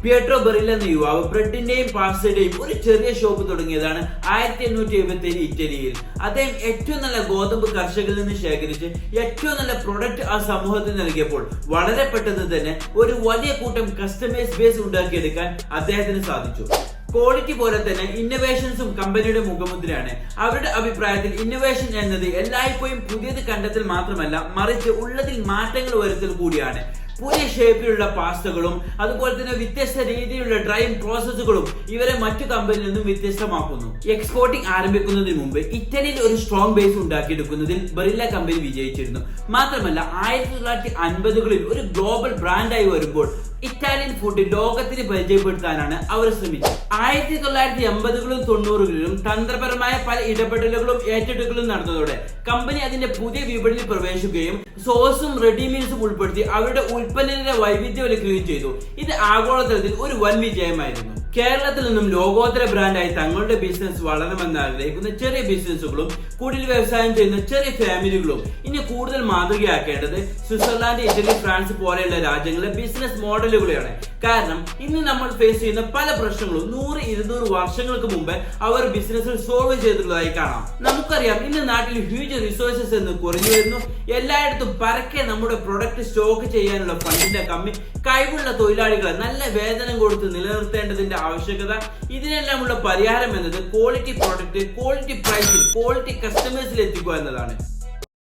Pietro ബെറില്ല എന്ന യുവാവ് ബ്രെഡിന്റെയും പാസ്റ്റയുടെയും ഒരു ചെറിയ ഷോപ്പ് തുടങ്ങിയതാണ് 1877 ഇറ്റലിയിൽ. അദ്ദേഹം ഏറ്റവും നല്ല ഗോതമ്പ് കർഷകരിൽ നിന്ന് ശേഖരിച്ച് ഏറ്റവും നല്ല പ്രൊഡക്റ്റ് ആ സമൂഹത്തിന് നൽകിയപ്പോൾ വളരെ പെട്ടെന്ന് തന്നെ ഒരു വലിയ കൂട്ടം കസ്റ്റമേഴ്സ് ബേസ് ഉണ്ടാക്കിയെടുക്കാൻ അദ്ദേഹത്തിന് സാധിച്ചു. ക്വാളിറ്റി പോലെ തന്നെ ഇന്നോവേഷൻസും കമ്പനിയുടെ മുഖമുദ്രയാണ്. അവരുടെ അഭിപ്രായത്തിൽ ഇന്നോവേഷൻ എന്നത് എല്ലായ്പ്പോഴും പുതിയത് കണ്ടെത്തൽ മാത്രമല്ല, മറിച്ച് ഉള്ളതിൽ മാറ്റങ്ങൾ വരുത്തൽ കൂടിയാണ്. പുതിയ ഷേപ്പിലുള്ള പാസ്തകളും അതുപോലെ തന്നെ വ്യത്യസ്ത രീതിയിലുള്ള ഡ്രൈയിങ് പ്രോസസ്സുകളും ഇവരെ മറ്റു കമ്പനിയിൽ നിന്നും വ്യത്യസ്തമാക്കുന്നു. എക്സ്പോർട്ടിംഗ് ആരംഭിക്കുന്നതിന് മുമ്പ് ഇറ്റലിയിൽ ഒരു സ്ട്രോങ് ബേസ് ഉണ്ടാക്കിയെടുക്കുന്നതിൽ ബെറില്ല കമ്പനി വിജയിച്ചിരുന്നു. മാത്രമല്ല 1950കളിൽ ഒരു ഗ്ലോബൽ ബ്രാൻഡായി വരുമ്പോൾ ഇറ്റാലിയൻ ഫുഡ് ലോകത്തിന് പരിചയപ്പെടുത്താനാണ് അവർ ശ്രമിച്ചത്. 1980കളിലും 90കളിലും തന്ത്രപരമായ പല ഇടപെടലുകളും ഏറ്റെടുക്കലും നടന്നതോടെ കമ്പനി അതിന്റെ പുതിയ വിപണിയിൽ പ്രവേശിക്കുകയും സോസും റെഡി മീൽസും ഉൾപ്പെടുത്തി അവരുടെ ഉൽപ്പന്നങ്ങളുടെ വൈവിധ്യവൽക്കരിക്കുകയും ചെയ്തു. ഇത് ആഗോളതലത്തിൽ ഒരു വൻ വിജയമായിരുന്നു. കേരളത്തിൽ നിന്നും ലോകോത്തര ബ്രാൻഡായി തങ്ങളുടെ ബിസിനസ് വളരണമെന്ന് ആഗ്രഹിക്കുന്ന ചെറിയ ബിസിനസ്സുകളും കുടിൽ വ്യവസായം ചെയ്യുന്ന ചെറിയ ഫാമിലികളും ഇനി കൂടുതൽ മാതൃകയാക്കേണ്ടത് സ്വിറ്റ്സർലാൻഡ്, ഇറ്റലി, ഫ്രാൻസ് പോലെയുള്ള രാജ്യങ്ങളിലെ ബിസിനസ് മോഡലുകളെയാണ്. കാരണം ഇന്ന് നമ്മൾ ഫേസ് ചെയ്യുന്ന പല പ്രശ്നങ്ങളും 100-200 വർഷങ്ങൾക്ക് മുമ്പ് അവർ ബിസിനസ്സിൽ സോൾവ് ചെയ്തിട്ടുള്ളതായി കാണാം. നമുക്കറിയാം ഇന്ന് നാട്ടിൽ ഹ്യൂജ് റിസോഴ്സസ് എന്ന് കുറഞ്ഞു വരുന്നു. എല്ലായിടത്തും പരക്കെ നമ്മുടെ പ്രൊഡക്റ്റ് സ്റ്റോക്ക് ചെയ്യാനുള്ള ഫണ്ടിന്റെ കമ്മി, കഴിവുള്ള തൊഴിലാളികളെ നല്ല വേതനം കൊടുത്ത് നിലനിർത്തേണ്ടതിന്റെ ആവശ്യകത, ഇതിനെല്ലാമുള്ള പരിഹാരം എന്നത് ക്വാളിറ്റി പ്രൊഡക്റ്റ് ക്വാളിറ്റി പ്രൈസിൽ ക്വാളിറ്റി കസ്റ്റമേഴ്സിൽ എത്തിക്കുക എന്നതാണ്.